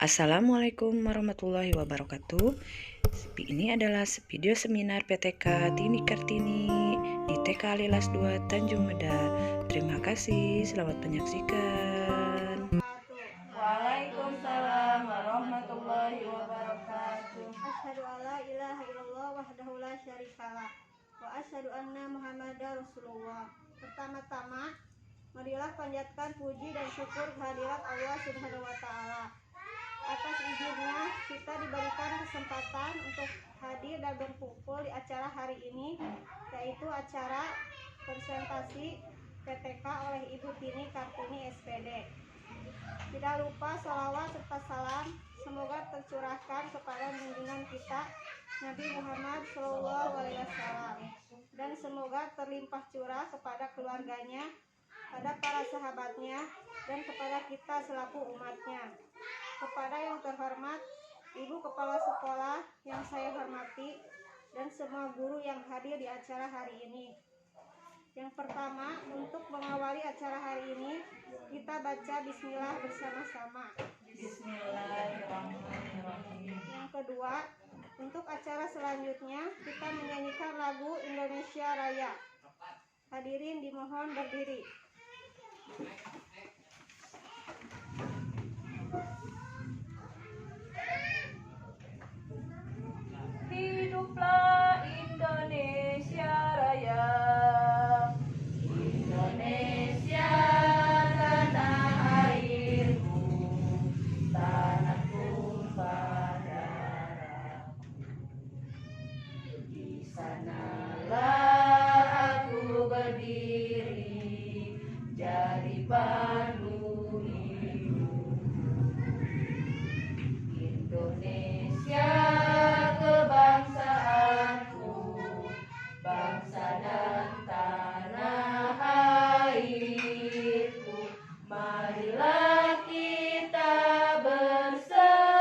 Assalamualaikum warahmatullahi wabarakatuh. Ini adalah video seminar PTK Tini Kartini di TK Alilas 2 Tanjung Meda. Terima kasih, selamat menyaksikan. Waalaikumsalam warahmatullahi wabarakatuh. Asyhadu alla ilaha illallah wahdahu la syarikalah wa asyhadu anna Muhammadar Rasulullah. Pertama-tama, marilah panjatkan puji dan syukur kehadirat Allah Subhanahu wa taala. Atas izinnya kita diberikan kesempatan untuk hadir dan berkumpul di acara hari ini, yaitu acara presentasi PTK oleh Ibu Tini Kartini SPD. Tidak lupa sholawat serta salam semoga tercurahkan kepada junjungan kita Nabi Muhammad SAW, dan semoga terlimpah curah kepada keluarganya, pada para sahabatnya, dan kepada kita selaku umatnya. Kepada yang terhormat Ibu Kepala Sekolah yang saya hormati dan semua guru yang hadir di acara hari ini. Yang pertama, untuk mengawali acara hari ini, kita baca bismillah bersama-sama. Bismillahirrahmanirrahim. Yang kedua, untuk acara selanjutnya, kita menyanyikan lagu Indonesia Raya. Hadirin dimohon berdiri. Hiduplah Indonesia Raya, Indonesia tanah airku, tanah tumpah darah. Di sanalah aku berdiri, jadi pandu hidup. Indonesia kebangsaanku, bangsa dan tanah airku. Marilah kita berseru,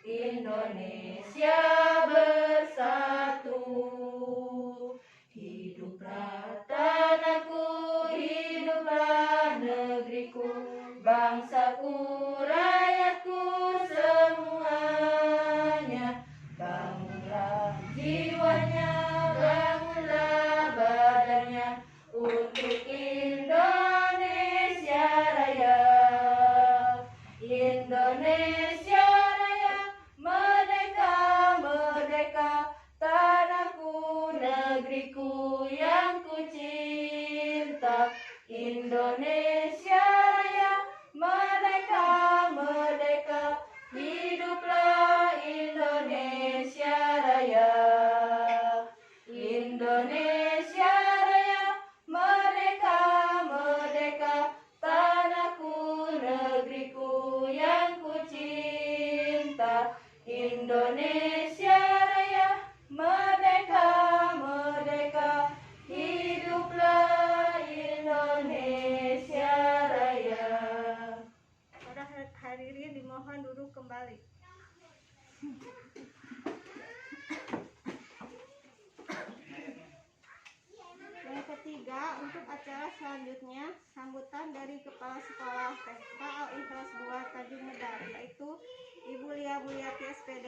Indonesia bersatu. Hiduplah tanahku, hiduplah negeriku, bangsaku, rakyatku semuanya. Bangunlah jiwanya, bangunlah badannya untuk Indonesia Raya. Indonesia Raya, merdeka, merdeka, tanahku, negeriku yang ku cinta. Indonesia Raya, merdeka, merdeka, hiduplah Indonesia Raya. Indonesia Raya, merdeka, merdeka, tanahku, negeriku yang ku cinta. Indonesia Raya, merdeka, merdeka, hiduplah Indonesia Raya. Para hadirin dimohon duduk kembali. Yang ketiga, untuk acara selanjutnya, sambutan dari Kepala Sekolah TK Al-Ikhlas 2 Tanjung Meda, yaitu Ibu Lia Mulyati SPD.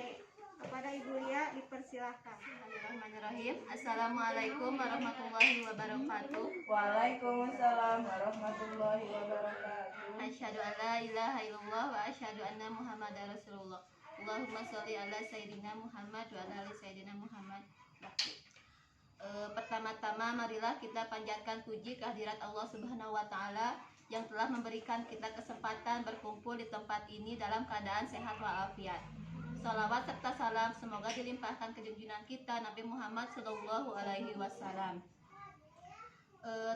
Kepada Ibu Lia dipersilahkan. Bismillahirrahmanirrahim. Assalamualaikum warahmatullahi wabarakatuh. Waalaikumsalam warahmatullahi wabarakatuh. Asyhadu an la ilaha illallah wa asyhadu anna Muhammadar Rasulullah. Allahumma sholli ala sayyidina Muhammad wa ala ali sayyidina Muhammad. Pertama-tama marilah kita panjatkan puji kehadirat Allah Subhanahu wa taala yang telah memberikan kita kesempatan berkumpul di tempat ini dalam keadaan sehat walafiat. Salawat serta salam semoga dilimpahkan ke junjungan kita Nabi Muhammad Sallallahu Alaihi Wasallam.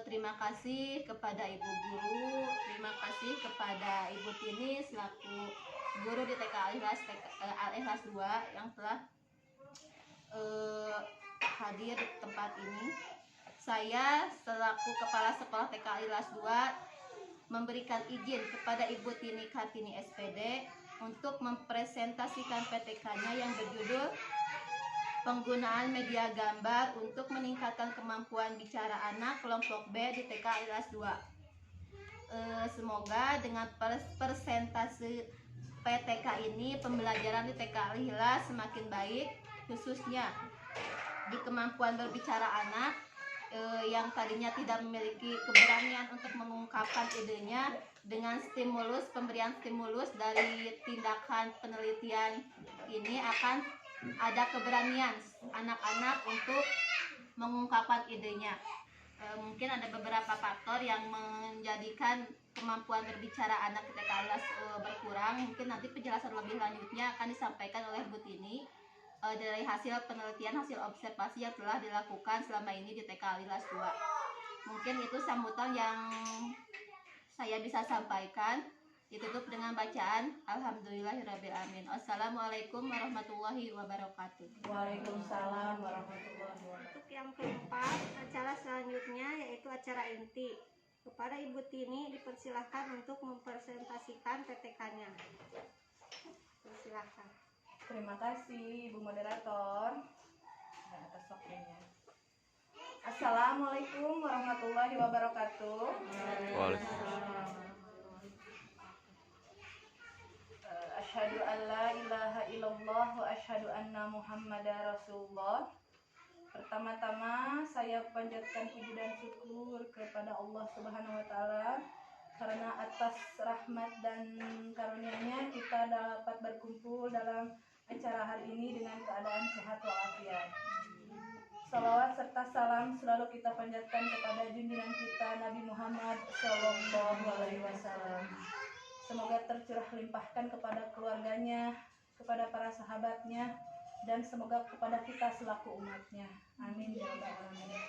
Terima kasih kepada Ibu Guru, terima kasih kepada Ibu Tini selaku guru di TK Al-Ikhlas 2 yang telah hadir di tempat ini. Saya selaku Kepala Sekolah TK Al-Ikhlas 2 memberikan izin kepada Ibu Tini Kartini SPD untuk mempresentasikan PTK-nya yang berjudul penggunaan media gambar untuk meningkatkan kemampuan bicara anak kelompok B di TK Al-Ikhlas 2. Semoga dengan presentasi PTK ini, pembelajaran di TK Al-Hilal semakin baik, khususnya di kemampuan berbicara anak yang tadinya tidak memiliki keberanian untuk mengungkapkan idenya. Dengan pemberian stimulus dari tindakan penelitian ini akan ada keberanian anak-anak untuk mengungkapkan idenya. Mungkin ada beberapa faktor yang menjadikan kemampuan berbicara anak TK Al-Hilal berkurang. Mungkin nanti penjelasan lebih lanjutnya akan disampaikan oleh Bu Tini dari hasil penelitian, hasil observasi yang telah dilakukan selama ini di TK Al-Hilal 2. Mungkin itu sambutan yang saya bisa sampaikan. Ditutup dengan bacaan Alhamdulillahirrabbilalamin. Assalamualaikum warahmatullahi wabarakatuh. Waalaikumsalam warahmatullahi wabarakatuh. Untuk yang keempat, acara selanjutnya yaitu acara inti. Kepada Ibu Tini dipersilahkan untuk mempresentasikan PTK-nya. Persilahkan. Terima kasih Ibu Moderator. Atas waktunya. Assalamualaikum warahmatullahi wabarakatuh. Asyhadu an la ilaha illallah wa asyhadu anna Muhammadar Rasulullah. Pertama-tama saya panjatkan puji dan syukur kepada Allah Subhanahu wa taala karena atas rahmat dan karunia-Nya kita dapat berkumpul dalam acara hari ini dengan keadaan sehat walafiat. Salawat serta salam selalu kita panjatkan kepada junjungan kita Nabi Muhammad SAW. Semoga tercurah limpahkan kepada keluarganya, kepada para sahabatnya, dan semoga kepada kita selaku umatnya. Amin ya rabbal alamin.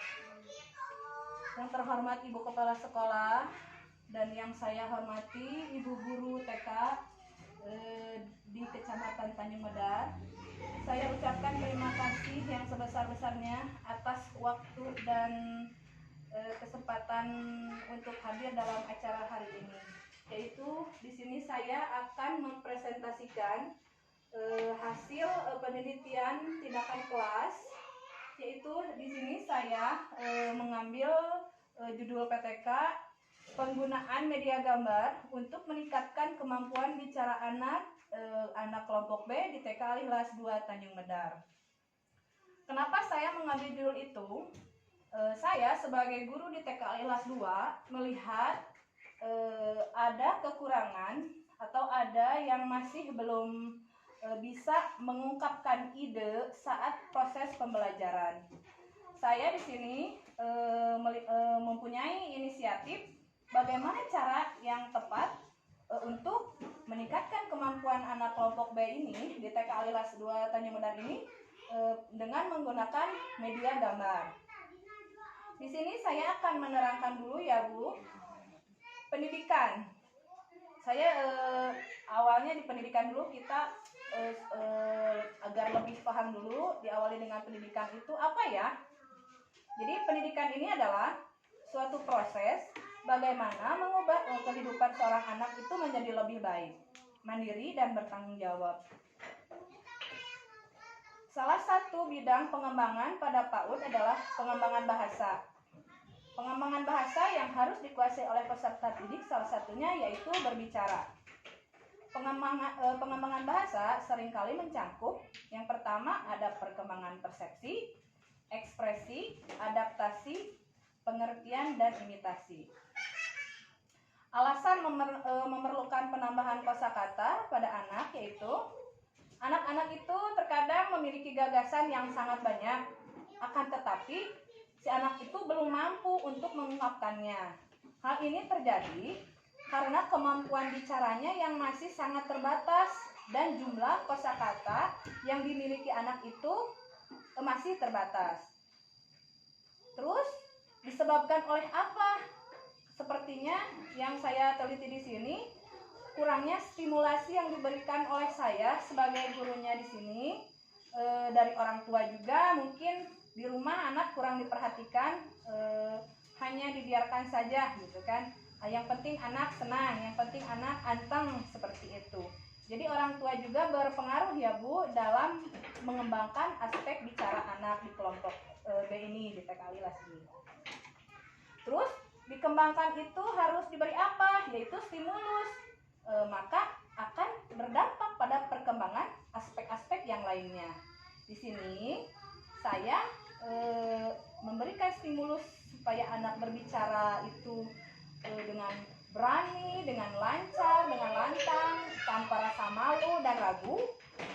Yang terhormat Ibu Kepala Sekolah dan yang saya hormati Ibu Guru TK di Kecamatan Tanjung Medar. Saya ucapkan terima kasih yang sebesar-besarnya atas waktu dan kesempatan untuk hadir dalam acara hari ini. Yaitu di sini saya akan mempresentasikan hasil penelitian tindakan kelas. Yaitu di sini saya mengambil judul PTK penggunaan media gambar untuk meningkatkan kemampuan bicara anak kelompok B di TK Al-Hilal 2 Tanjung Medar. Kenapa saya mengambil judul itu? Saya sebagai guru di TK Al-Hilal 2 melihat ada kekurangan atau ada yang masih belum bisa mengungkapkan ide saat proses pembelajaran. Saya di sini mempunyai inisiatif bagaimana cara yang tepat untuk meningkatkan kemampuan anak kelompok B ini di TK Al-Hilal 2 Tanjung Medar ini dengan menggunakan media gambar. Di sini saya akan menerangkan dulu ya Bu, pendidikan. Saya awalnya di pendidikan dulu kita agar lebih paham dulu, diawali dengan pendidikan itu apa ya? Jadi pendidikan ini adalah suatu proses bagaimana mengubah kehidupan seorang anak itu menjadi lebih baik, mandiri dan bertanggung jawab. Salah satu bidang pengembangan pada PAUD adalah pengembangan bahasa. Pengembangan bahasa yang harus dikuasai oleh peserta didik salah satunya yaitu berbicara. Pengembangan bahasa seringkali mencangkup yang pertama ada perkembangan persepsi, ekspresi, adaptasi, pengertian, dan imitasi. Alasan memerlukan penambahan kosakata pada anak yaitu anak-anak itu terkadang memiliki gagasan yang sangat banyak, akan tetapi si anak itu belum mampu untuk mengungkapkannya. Hal ini terjadi karena kemampuan bicaranya yang masih sangat terbatas dan jumlah kosakata yang dimiliki anak itu masih terbatas. Terus disebabkan oleh apa? Sepertinya yang saya teliti di sini, kurangnya stimulasi yang diberikan oleh saya sebagai gurunya di sini, dari orang tua juga mungkin di rumah anak kurang diperhatikan, hanya dibiarkan saja gitu kan. Yang penting anak senang, yang penting anak anteng seperti itu. Jadi orang tua juga berpengaruh ya Bu dalam mengembangkan aspek bicara anak di kelompok B ini di TK Al-Hilal ini. Terus dikembangkan itu harus diberi apa? Yaitu stimulus. Maka akan berdampak Di sini saya memberikan stimulus supaya anak berbicara itu dengan berani, dengan lancar, dengan lantang, tanpa rasa malu dan ragu.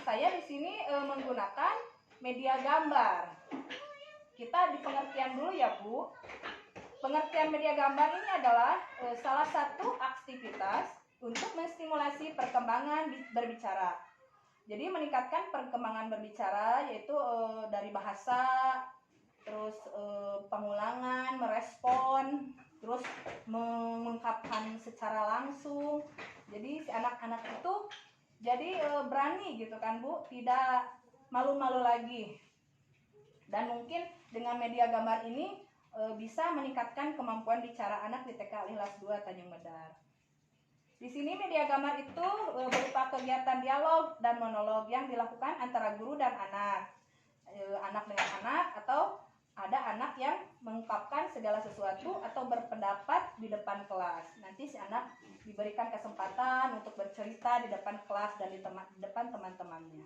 Saya di sini menggunakan media gambar. Kita di pengertian dulu ya Bu. Pengertian media gambar ini adalah salah satu aktivitas untuk menstimulasi perkembangan berbicara. Jadi meningkatkan perkembangan berbicara yaitu dari bahasa, terus pengulangan, merespon, terus mengungkapkan secara langsung. Jadi si anak-anak itu jadi berani gitu kan Bu, tidak malu-malu lagi. Dan mungkin dengan media gambar ini bisa meningkatkan kemampuan bicara anak di TK Al-Ikhlas 2 Tanjung Medar. Di sini media gambar itu berupa kegiatan dialog dan monolog yang dilakukan antara guru dan anak, anak dengan anak, atau ada anak yang mengungkapkan segala sesuatu atau berpendapat di depan kelas. Nanti si anak diberikan kesempatan untuk bercerita di depan kelas dan di depan teman-temannya.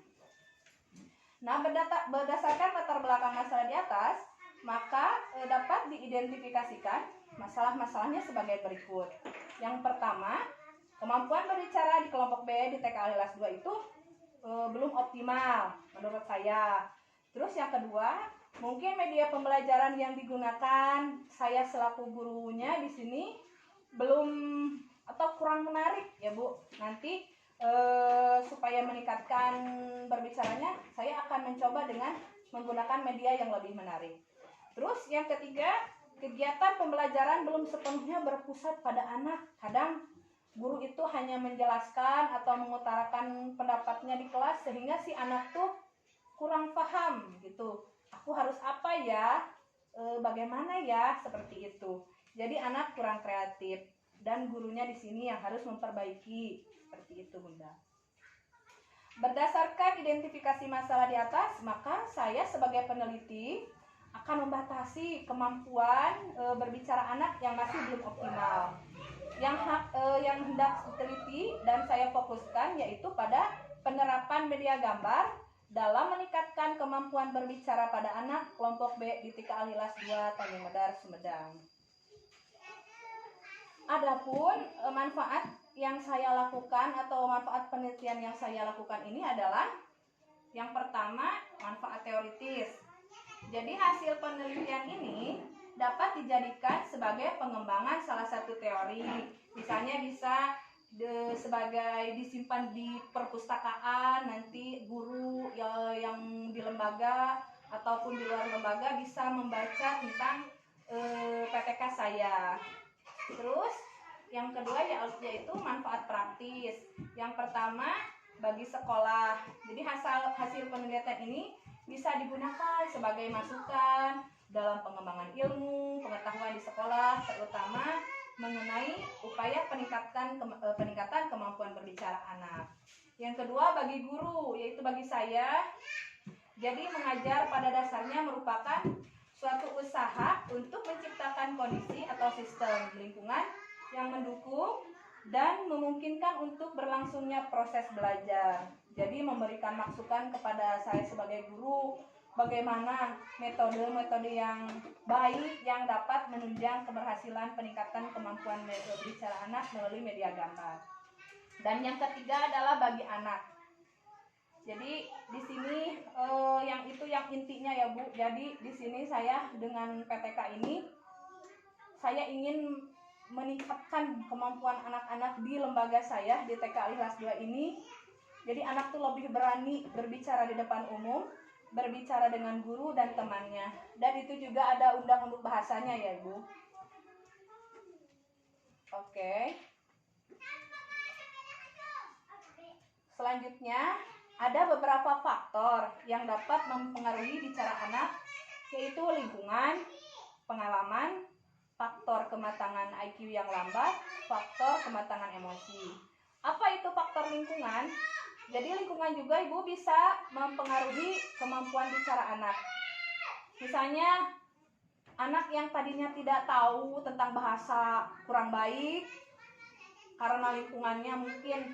Nah, berdasarkan latar belakang masalah di atas, maka dapat diidentifikasikan masalah-masalahnya sebagai berikut. Yang pertama, kemampuan berbicara di kelompok B di TK Al-Ikhlas 2 itu belum optimal menurut saya. Terus yang kedua, mungkin media pembelajaran yang digunakan saya selaku gurunya di sini belum atau kurang menarik ya Bu. Nanti supaya meningkatkan berbicaranya, saya akan mencoba dengan menggunakan media yang lebih menarik. Terus yang ketiga, kegiatan pembelajaran belum sepenuhnya berpusat pada anak. Kadang guru itu hanya menjelaskan atau mengutarakan pendapatnya di kelas sehingga si anak tuh kurang paham gitu. Aku harus apa ya? Bagaimana ya? Seperti itu. Jadi anak kurang kreatif dan gurunya di sini yang harus memperbaiki. Seperti itu, Bunda. Berdasarkan identifikasi masalah di atas, maka saya sebagai peneliti akan membatasi kemampuan berbicara anak yang masih belum optimal. Yang hendak diteliti dan saya fokuskan yaitu pada penerapan media gambar dalam meningkatkan kemampuan berbicara pada anak kelompok B di TK Al-Ikhlas 2 Tanjung Medar, Sumedang. Adapun manfaat yang saya lakukan atau manfaat penelitian yang saya lakukan ini adalah yang pertama, manfaat teoritis. Jadi hasil penelitian ini dapat dijadikan sebagai pengembangan salah satu teori. Misalnya bisa sebagai disimpan di perpustakaan, nanti guru yang di lembaga ataupun di luar lembaga bisa membaca tentang PTK saya. Terus yang kedua yaitu manfaat praktis. Yang pertama bagi sekolah. Jadi hasil penelitian ini bisa digunakan sebagai masukan dalam pengembangan ilmu, pengetahuan di sekolah, terutama mengenai upaya peningkatan kemampuan berbicara anak. Yang kedua bagi guru, yaitu bagi saya. Jadi mengajar pada dasarnya merupakan suatu usaha untuk menciptakan kondisi atau sistem lingkungan yang mendukung dan memungkinkan untuk berlangsungnya proses belajar. Jadi memberikan masukan kepada saya sebagai guru bagaimana metode-metode yang baik yang dapat menunjang keberhasilan peningkatan kemampuan berbicara anak melalui media gambar. Dan yang ketiga adalah bagi anak. Jadi di sini yang intinya ya Bu. Jadi di sini saya dengan PTK ini saya ingin meningkatkan kemampuan anak-anak di lembaga saya di TK Al-Ikhlas 2 ini. Jadi anak tuh lebih berani berbicara di depan umum, berbicara dengan guru dan temannya. Dan itu juga ada undang-undang bahasanya ya Ibu. Oke. Selanjutnya ada beberapa faktor yang dapat mempengaruhi bicara anak, yaitu lingkungan, pengalaman, faktor kematangan IQ yang lambat, faktor kematangan emosi. Apa itu faktor lingkungan? Jadi lingkungan juga Ibu bisa mempengaruhi kemampuan bicara anak. Misalnya anak yang tadinya tidak tahu tentang bahasa kurang baik karena lingkungannya mungkin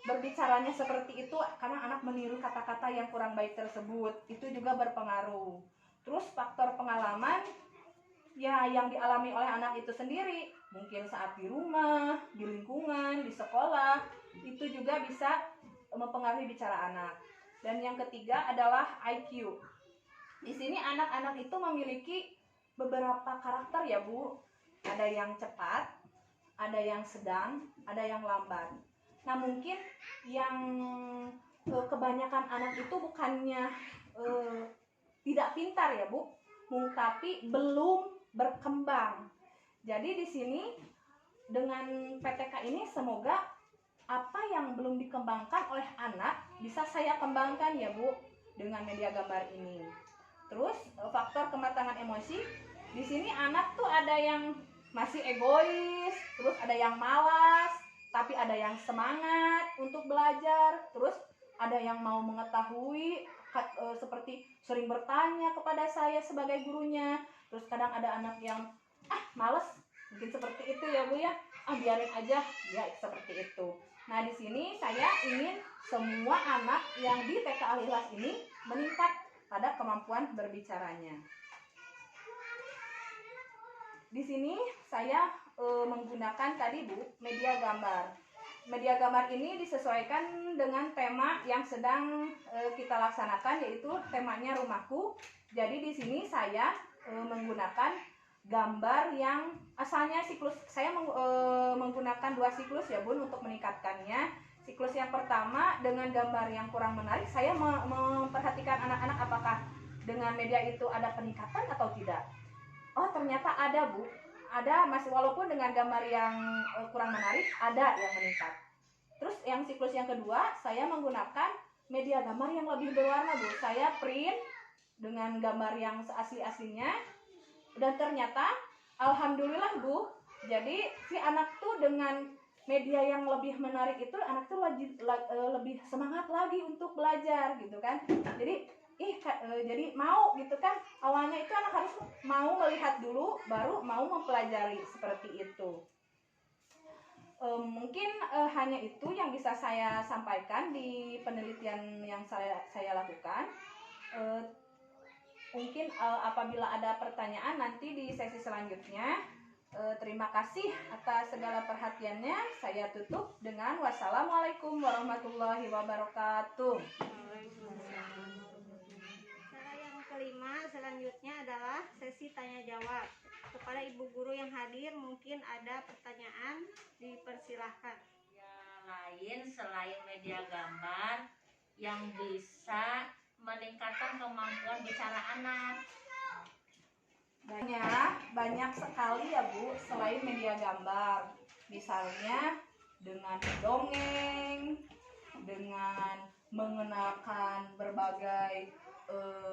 berbicaranya seperti itu karena anak meniru kata-kata yang kurang baik tersebut, itu juga berpengaruh. Terus faktor pengalaman ya yang dialami oleh anak itu sendiri, mungkin saat di rumah, di lingkungan, di sekolah, itu juga bisa mempengaruhi bicara anak. Dan yang ketiga adalah IQ. Di sini anak-anak itu memiliki beberapa karakter ya Bu. Ada yang cepat, ada yang sedang, ada yang lambat. Nah mungkin yang kebanyakan anak itu bukannya tidak pintar ya Bu, tapi belum berkembang. Jadi di sini dengan PTK ini semoga apa yang belum dikembangkan oleh anak bisa saya kembangkan ya Bu dengan media gambar ini. Terus faktor kematangan emosi, di sini anak tuh ada yang masih egois, terus ada yang malas, tapi ada yang semangat untuk belajar, terus ada yang mau mengetahui seperti sering bertanya kepada saya sebagai gurunya. Terus kadang ada anak yang males, mungkin seperti itu ya Bu ya, biarin aja ya, seperti itu. Nah di sini saya ingin semua anak yang di TK Al-Ikhlas ini meningkat pada kemampuan berbicaranya. Di sini saya menggunakan tadi Bu media gambar. Media gambar ini disesuaikan dengan tema yang sedang kita laksanakan, yaitu temanya rumahku. Jadi di sini saya menggunakan gambar yang asalnya siklus. Saya menggunakan 2 siklus ya Bun untuk meningkatkannya. Siklus yang pertama dengan gambar yang kurang menarik, saya memperhatikan anak-anak apakah dengan media itu ada peningkatan atau tidak. Oh ternyata ada Bu, ada masih, walaupun dengan gambar yang kurang menarik ada yang meningkat. Terus yang siklus yang kedua saya menggunakan media gambar yang lebih berwarna Bu. Saya print dengan gambar yang seasli-aslinya, dan ternyata alhamdulillah Bu, jadi si anak tuh dengan media yang lebih menarik itu anak tuh lebih semangat lagi untuk belajar gitu kan. Jadi jadi mau gitu kan, awalnya itu anak harus mau melihat dulu baru mau mempelajari, seperti itu. Mungkin hanya itu yang bisa saya sampaikan di penelitian yang saya lakukan. Mungkin apabila ada pertanyaan nanti di sesi selanjutnya. Terima kasih atas segala perhatiannya. Saya tutup dengan wassalamualaikum warahmatullahi wabarakatuh. Cara yang kelima selanjutnya adalah sesi tanya jawab. Kepada ibu guru yang hadir mungkin ada pertanyaan, dipersilahkan. Lain selain media gambar yang bisa meningkatkan kemampuan bicara anak. Banyak sekali ya Bu selain media gambar. Misalnya dengan dongeng, dengan mengenalkan berbagai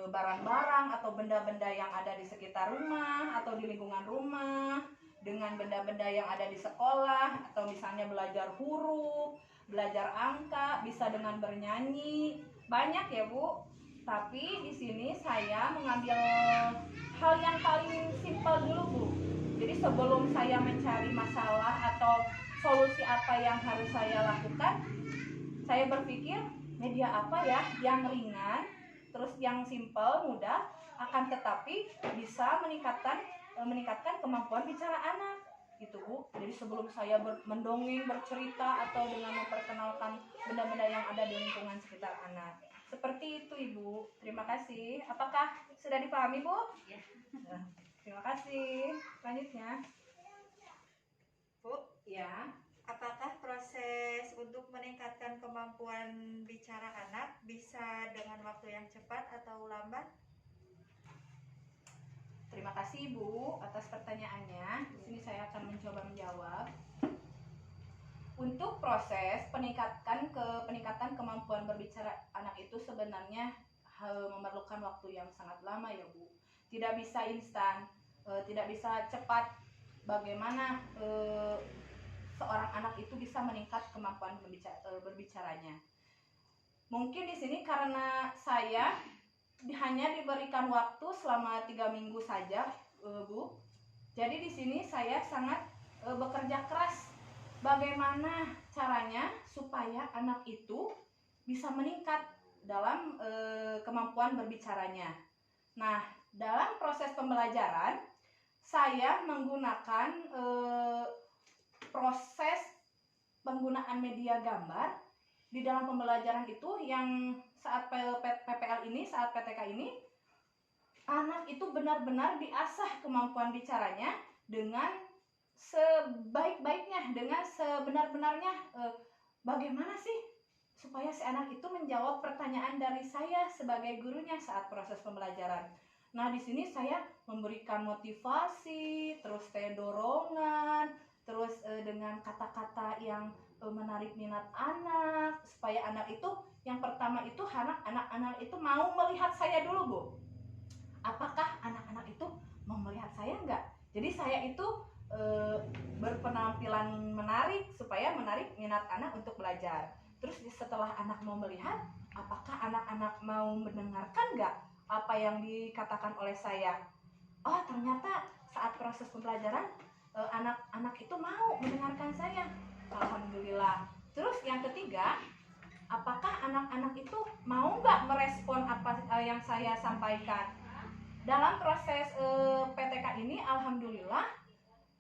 barang-barang atau benda-benda yang ada di sekitar rumah atau di lingkungan rumah, dengan benda-benda yang ada di sekolah, atau misalnya belajar huruf, belajar angka, bisa dengan bernyanyi. Banyak ya Bu. Tapi di sini saya mengambil hal yang paling simpel dulu Bu. Jadi sebelum saya mencari masalah atau solusi apa yang harus saya lakukan, saya berpikir media apa ya yang ringan, terus yang simpel, mudah, akan tetapi bisa meningkatkan kemampuan bicara anak. Gitu Bu. Jadi sebelum saya mendongeng, bercerita atau dengan memperkenalkan benda-benda yang ada di lingkungan sekitar anak. Seperti itu Ibu. Terima kasih. Apakah sudah dipahami Bu? Ya. Nah, terima kasih. Selanjutnya. Bu, Ya. apakah proses untuk meningkatkan kemampuan bicara anak bisa dengan waktu yang cepat atau lambat? Terima kasih Bu atas pertanyaannya. Di sini saya akan mencoba menjawab. Untuk proses peningkatan kemampuan berbicara anak itu sebenarnya memerlukan waktu yang sangat lama ya Bu. Tidak bisa instan, tidak bisa cepat. Bagaimana seorang anak itu bisa meningkat kemampuan berbicaranya? Mungkin di sini karena saya hanya diberikan waktu selama 3 minggu saja Bu. Jadi di sini saya sangat bekerja keras bagaimana caranya supaya anak itu bisa meningkat dalam kemampuan berbicaranya. Nah, dalam proses pembelajaran saya menggunakan proses penggunaan media gambar di dalam pembelajaran itu, yang saat PPL ini, saat PTK ini, anak itu benar-benar diasah kemampuan bicaranya dengan sebaik-baiknya, dengan sebenar-benarnya. Bagaimana sih supaya si anak itu menjawab pertanyaan dari saya sebagai gurunya saat proses pembelajaran. Nah, di sini saya memberikan motivasi, terus saya dorongan, terus dengan kata-kata yang menarik minat anak, supaya anak itu, yang pertama itu anak-anak itu mau melihat saya dulu, Bu. Apakah anak-anak itu mau melihat saya enggak? Jadi saya itu berpenampilan menarik supaya menarik minat anak untuk belajar. Terus setelah anak mau melihat, apakah anak-anak mau mendengarkan enggak apa yang dikatakan oleh saya? Oh, ternyata saat proses pembelajaran anak-anak itu mau mendengarkan saya. Alhamdulillah. Terus yang ketiga, apakah anak-anak itu mau nggak merespon apa yang saya sampaikan? Dalam proses PTK ini, alhamdulillah,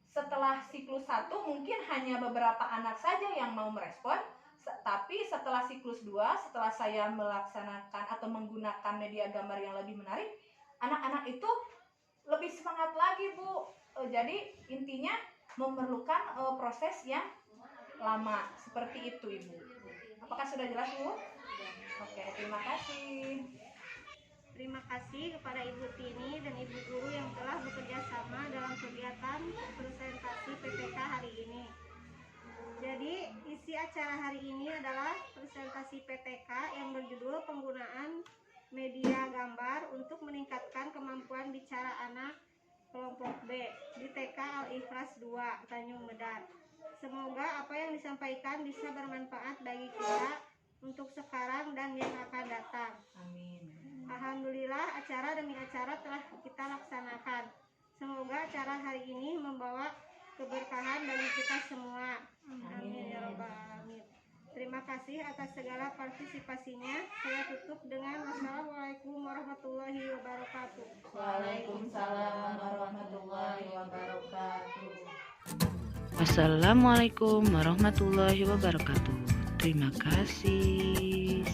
setelah siklus 1 mungkin hanya beberapa anak saja yang mau merespon. Tapi setelah siklus 2, setelah saya melaksanakan atau menggunakan media gambar yang lebih menarik, anak-anak itu lebih semangat lagi, Bu. Jadi intinya memerlukan proses yang lama. Seperti itu, Ibu. Apakah sudah jelas, Bu? Oke, terima kasih. Terima kasih kepada Ibu Tini dan Ibu Guru yang telah bekerja sama dalam kegiatan presentasi PPK hari ini. Jadi, isi acara hari ini adalah presentasi PTK yang berjudul penggunaan media gambar untuk meningkatkan kemampuan bicara anak kelompok B di TK Al-Ikhlas 2, Tanjung Medar. Semoga apa yang disampaikan bisa bermanfaat bagi kita untuk sekarang dan yang akan datang. Amin. Alhamdulillah, acara demi acara telah kita laksanakan. Semoga acara hari ini membawa keberkahan bagi kita semua. Amin ya rabbal alamin. Terima kasih atas segala partisipasinya. Saya tutup dengan wassalamualaikum warahmatullahi wabarakatuh. Waalaikumsalam warahmatullahi wabarakatuh. Wassalamualaikum warahmatullahi wabarakatuh. Terima kasih.